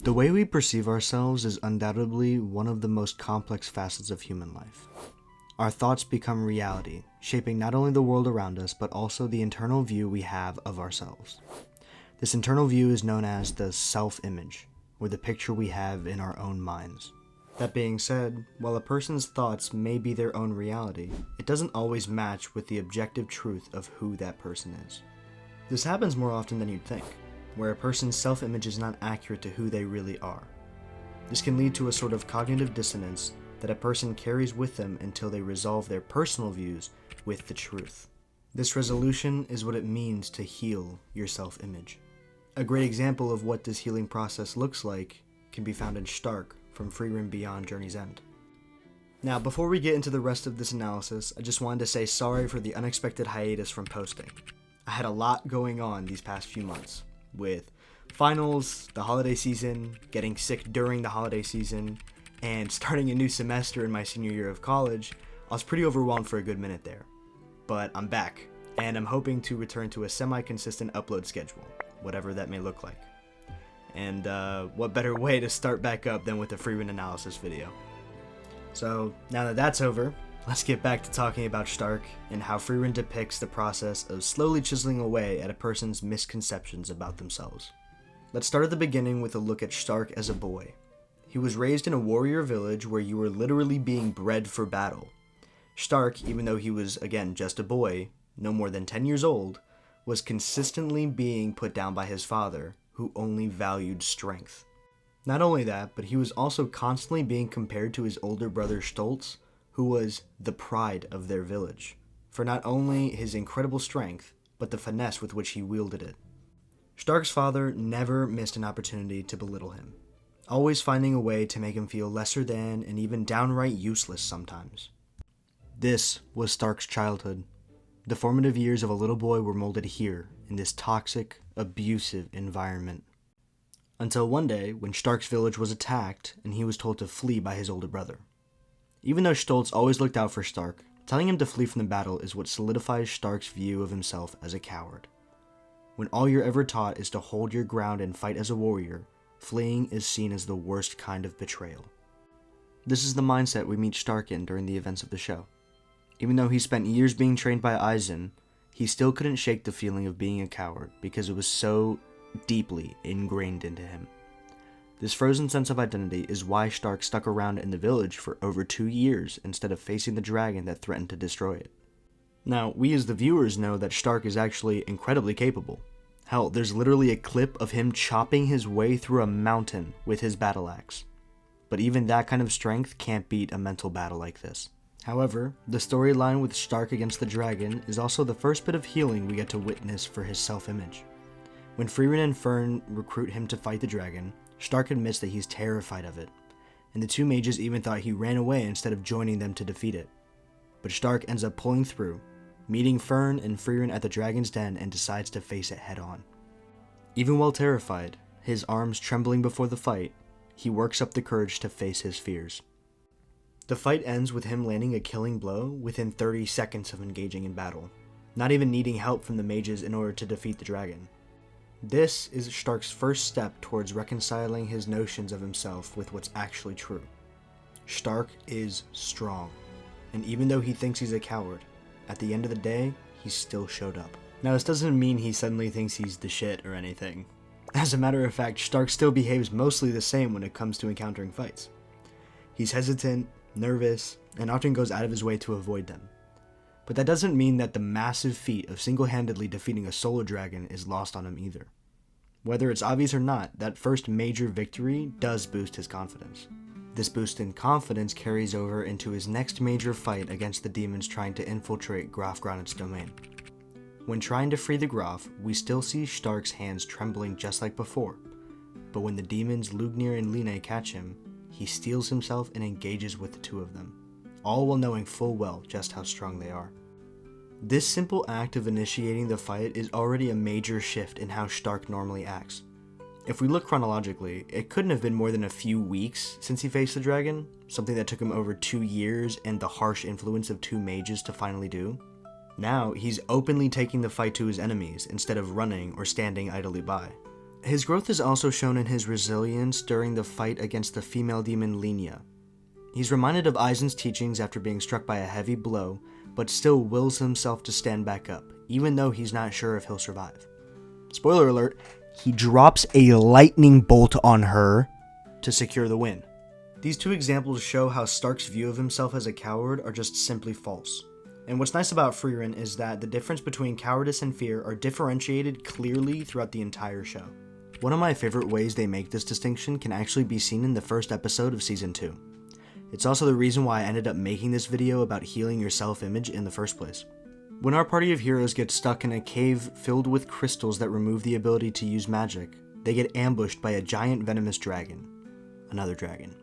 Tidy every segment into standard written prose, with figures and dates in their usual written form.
The way we perceive ourselves is undoubtedly one of the most complex facets of human life. Our thoughts become reality, shaping not only the world around us, but also the internal view we have of ourselves. This internal view is known as the self-image, or the picture we have in our own minds. That being said, while a person's thoughts may be their own reality, it doesn't always match with the objective truth of who that person is. This happens more often than you'd think, where a person's self-image is not accurate to who they really are. This can lead to a sort of cognitive dissonance that a person carries with them until they resolve their personal views with the truth. This resolution is what it means to heal your self-image. A great example of what this healing process looks like can be found in Stark from Frieren Beyond Journey's End. Now, before we get into the rest of this analysis, I just wanted to say sorry for the unexpected hiatus from posting. I had a lot going on these past few months, with finals, the holiday season, getting sick during the holiday season, and starting a new semester in my senior year of college. I was pretty overwhelmed for a good minute there. But I'm back, and I'm hoping to return to a semi-consistent upload schedule, whatever that may look like. And what better way to start back up than with a Frieren analysis video. So now that that's over, let's get back to talking about Stark and how Frieren depicts the process of slowly chiseling away at a person's misconceptions about themselves. Let's start at the beginning with a look at Stark as a boy. He was raised in a warrior village where you were literally being bred for battle. Stark, even though he was, again, just a boy, no more than 10 years old, was consistently being put down by his father, who only valued strength. Not only that, but he was also constantly being compared to his older brother Stoltz, who was the pride of their village, for not only his incredible strength, but the finesse with which he wielded it. Stark's father never missed an opportunity to belittle him, always finding a way to make him feel lesser than and even downright useless sometimes. This was Stark's childhood. The formative years of a little boy were molded here, in this toxic, abusive environment. Until one day, when Stark's village was attacked, and he was told to flee by his older brother. Even though Stoltz always looked out for Stark, telling him to flee from the battle is what solidifies Stark's view of himself as a coward. When all you're ever taught is to hold your ground and fight as a warrior, fleeing is seen as the worst kind of betrayal. This is the mindset we meet Stark in during the events of the show. Even though he spent years being trained by Aizen, he still couldn't shake the feeling of being a coward because it was so deeply ingrained into him. This frozen sense of identity is why Stark stuck around in the village for over 2 years instead of facing the dragon that threatened to destroy it. Now, we as the viewers know that Stark is actually incredibly capable. Hell, there's literally a clip of him chopping his way through a mountain with his battle axe. But even that kind of strength can't beat a mental battle like this. However, the storyline with Stark against the dragon is also the first bit of healing we get to witness for his self-image. When Frieren and Fern recruit him to fight the dragon, Stark admits that he's terrified of it, and the two mages even thought he ran away instead of joining them to defeat it. But Stark ends up pulling through, meeting Fern and Frieren at the dragon's den and decides to face it head-on. Even while terrified, his arms trembling before the fight, he works up the courage to face his fears. The fight ends with him landing a killing blow within 30 seconds of engaging in battle, not even needing help from the mages in order to defeat the dragon. This is Stark's first step towards reconciling his notions of himself with what's actually true. Stark is strong, and even though he thinks he's a coward, at the end of the day, he still showed up. Now, this doesn't mean he suddenly thinks he's the shit or anything. As a matter of fact, Stark still behaves mostly the same when it comes to encountering fights. He's hesitant, nervous, and often goes out of his way to avoid them. But that doesn't mean that the massive feat of single-handedly defeating a solo dragon is lost on him either. Whether it's obvious or not, that first major victory does boost his confidence. This boost in confidence carries over into his next major fight against the demons trying to infiltrate Graf Granit's domain. When trying to free the Graf, we still see Stark's hands trembling just like before, but when the demons Lugnir and Line catch him, he steels himself and engages with the two of them, all while knowing full well just how strong they are. This simple act of initiating the fight is already a major shift in how Stark normally acts. If we look chronologically, it couldn't have been more than a few weeks since he faced the dragon, something that took him over 2 years and the harsh influence of 2 mages to finally do. Now, he's openly taking the fight to his enemies instead of running or standing idly by. His growth is also shown in his resilience during the fight against the female demon Lenia. He's reminded of Aizen's teachings after being struck by a heavy blow, but still wills himself to stand back up, even though he's not sure if he'll survive. Spoiler alert, he drops a lightning bolt on her to secure the win. These two examples show how Stark's view of himself as a coward are just simply false. And what's nice about Frieren is that the difference between cowardice and fear are differentiated clearly throughout the entire show. One of my favorite ways they make this distinction can actually be seen in the first episode of Season 2. It's also the reason why I ended up making this video about healing your self-image in the first place. When our party of heroes gets stuck in a cave filled with crystals that remove the ability to use magic, they get ambushed by a giant venomous dragon. Another dragon.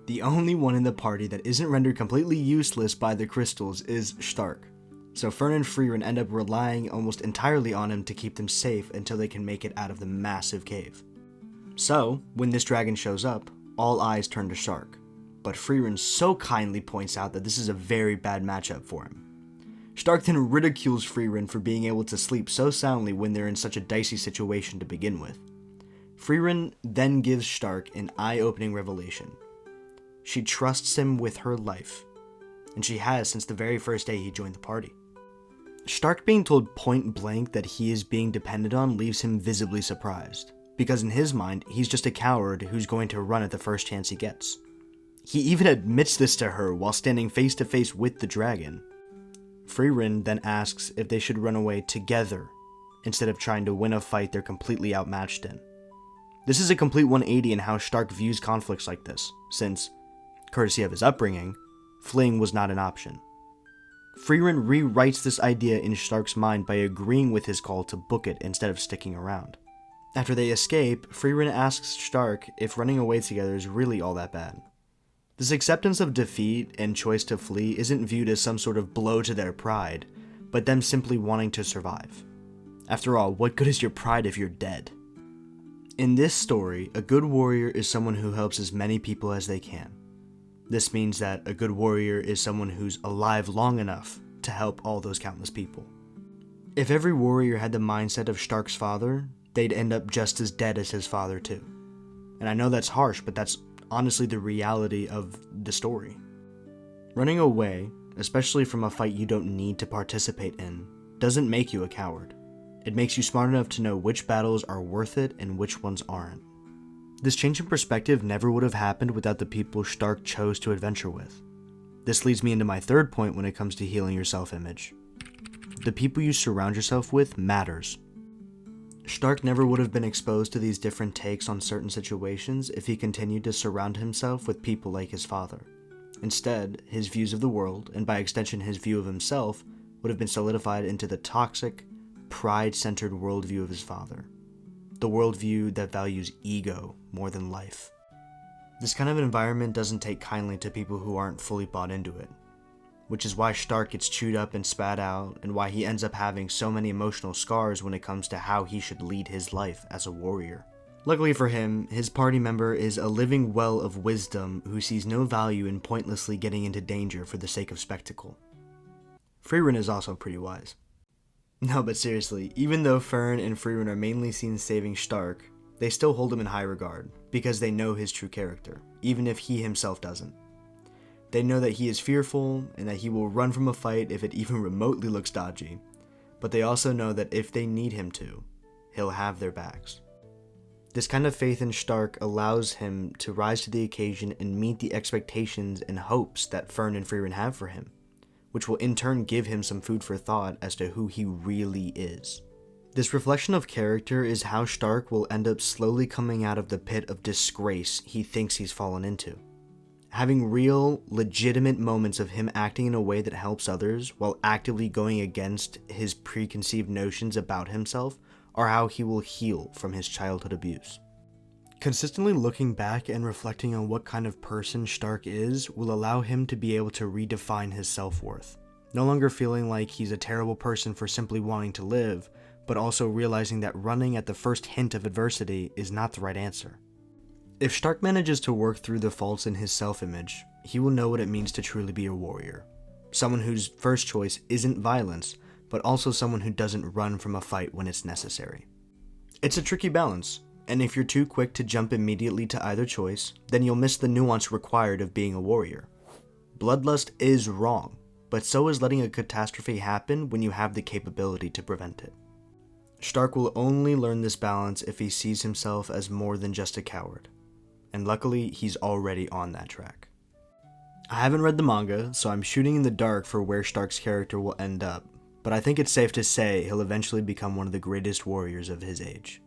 The only one in the party that isn't rendered completely useless by the crystals is Stark. So Fern and Frieren end up relying almost entirely on him to keep them safe until they can make it out of the massive cave. So, when this dragon shows up, all eyes turn to Stark. But Frieren so kindly points out that this is a very bad matchup for him. Stark then ridicules Frieren for being able to sleep so soundly when they're in such a dicey situation to begin with. Frieren then gives Stark an eye-opening revelation. She trusts him with her life, and she has since the very first day he joined the party. Stark being told point blank that he is being depended on leaves him visibly surprised, because in his mind, he's just a coward who's going to run at the first chance he gets. He even admits this to her while standing face to face with the dragon. Frieren then asks if they should run away together, instead of trying to win a fight they're completely outmatched in. This is a complete 180 in how Stark views conflicts like this, since, courtesy of his upbringing, fleeing was not an option. Frieren rewrites this idea in Stark's mind by agreeing with his call to book it instead of sticking around. After they escape, Frieren asks Stark if running away together is really all that bad. This acceptance of defeat and choice to flee isn't viewed as some sort of blow to their pride, but them simply wanting to survive. After all, what good is your pride if you're dead? In this story, a good warrior is someone who helps as many people as they can. This means that a good warrior is someone who's alive long enough to help all those countless people. If every warrior had the mindset of Stark's father, they'd end up just as dead as his father too. And I know that's harsh, but that's honestly the reality of the story. Running away, especially from a fight you don't need to participate in, doesn't make you a coward. It makes you smart enough to know which battles are worth it and which ones aren't. This change in perspective never would have happened without the people Stark chose to adventure with. This leads me into my third point when it comes to healing your self-image. The people you surround yourself with matters. Stark never would have been exposed to these different takes on certain situations if he continued to surround himself with people like his father. Instead, his views of the world, and by extension his view of himself, would have been solidified into the toxic, pride-centered worldview of his father. The worldview that values ego more than life. This kind of environment doesn't take kindly to people who aren't fully bought into it, which is why Stark gets chewed up and spat out, and why he ends up having so many emotional scars when it comes to how he should lead his life as a warrior. Luckily for him, his party member is a living well of wisdom who sees no value in pointlessly getting into danger for the sake of spectacle. Frieren is also pretty wise. No, but seriously, even though Fern and Frieren are mainly seen saving Stark, they still hold him in high regard, because they know his true character, even if he himself doesn't. They know that he is fearful, and that he will run from a fight if it even remotely looks dodgy, but they also know that if they need him to, he'll have their backs. This kind of faith in Stark allows him to rise to the occasion and meet the expectations and hopes that Fern and Frieren have for him, which will in turn give him some food for thought as to who he really is. This reflection of character is how Stark will end up slowly coming out of the pit of disgrace he thinks he's fallen into. Having real, legitimate moments of him acting in a way that helps others while actively going against his preconceived notions about himself are how he will heal from his childhood abuse. Consistently looking back and reflecting on what kind of person Stark is will allow him to be able to redefine his self-worth. No longer feeling like he's a terrible person for simply wanting to live, but also realizing that running at the first hint of adversity is not the right answer. If Stark manages to work through the faults in his self-image, he will know what it means to truly be a warrior. Someone whose first choice isn't violence, but also someone who doesn't run from a fight when it's necessary. It's a tricky balance, and if you're too quick to jump immediately to either choice, then you'll miss the nuance required of being a warrior. Bloodlust is wrong, but so is letting a catastrophe happen when you have the capability to prevent it. Stark will only learn this balance if he sees himself as more than just a coward, and luckily he's already on that track. I haven't read the manga, so I'm shooting in the dark for where Stark's character will end up, but I think it's safe to say he'll eventually become one of the greatest warriors of his age.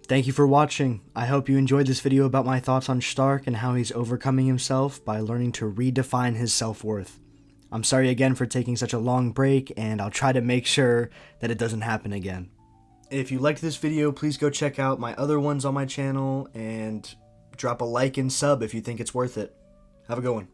Thank you for watching. I hope you enjoyed this video about my thoughts on Stark and how he's overcoming himself by learning to redefine his self-worth. I'm sorry again for taking such a long break, and I'll try to make sure that it doesn't happen again. If you liked this video, please go check out my other ones on my channel, and drop a like and sub if you think it's worth it. Have a good one.